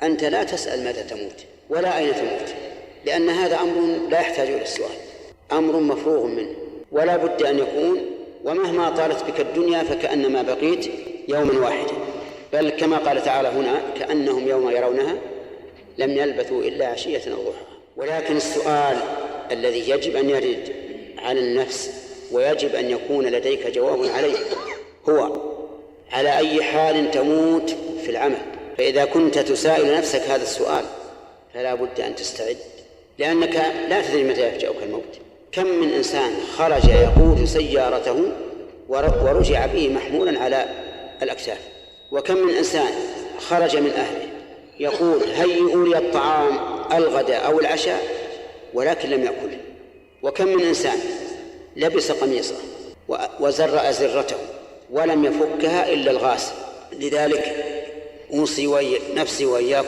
أنت لا تسأل متى تموت ولا أين تموت، لأن هذا أمر لا يحتاج إلى السؤال، أمر مفروغ منه ولا بد أن يكون. ومهما طالت بك الدنيا فكأنما بقيت يوما واحدا، بل كما قال تعالى هنا كأنهم يوم يرونها لم يلبثوا إلا عشية أو ضحاها. ولكن السؤال الذي يجب أن يرد على النفس ويجب أن يكون لديك جواب عليه هو على أي حال تموت في العمل. فإذا كنت تسائل نفسك هذا السؤال فلا بد أن تستعد، لأنك لا تدري متى يفجأك الموت. كم من إنسان خرج يقود سيارته ورجع به محمولا على الأكتاف، وكم من إنسان خرج من أهله يقول هيئوا لي الطعام الغداء أو العشاء ولكن لم يأكله، وكم من إنسان لبس قميصه وزر أزرته ولم يفكها إلا الغاسل. لذلك أوصي نفسي وإياكم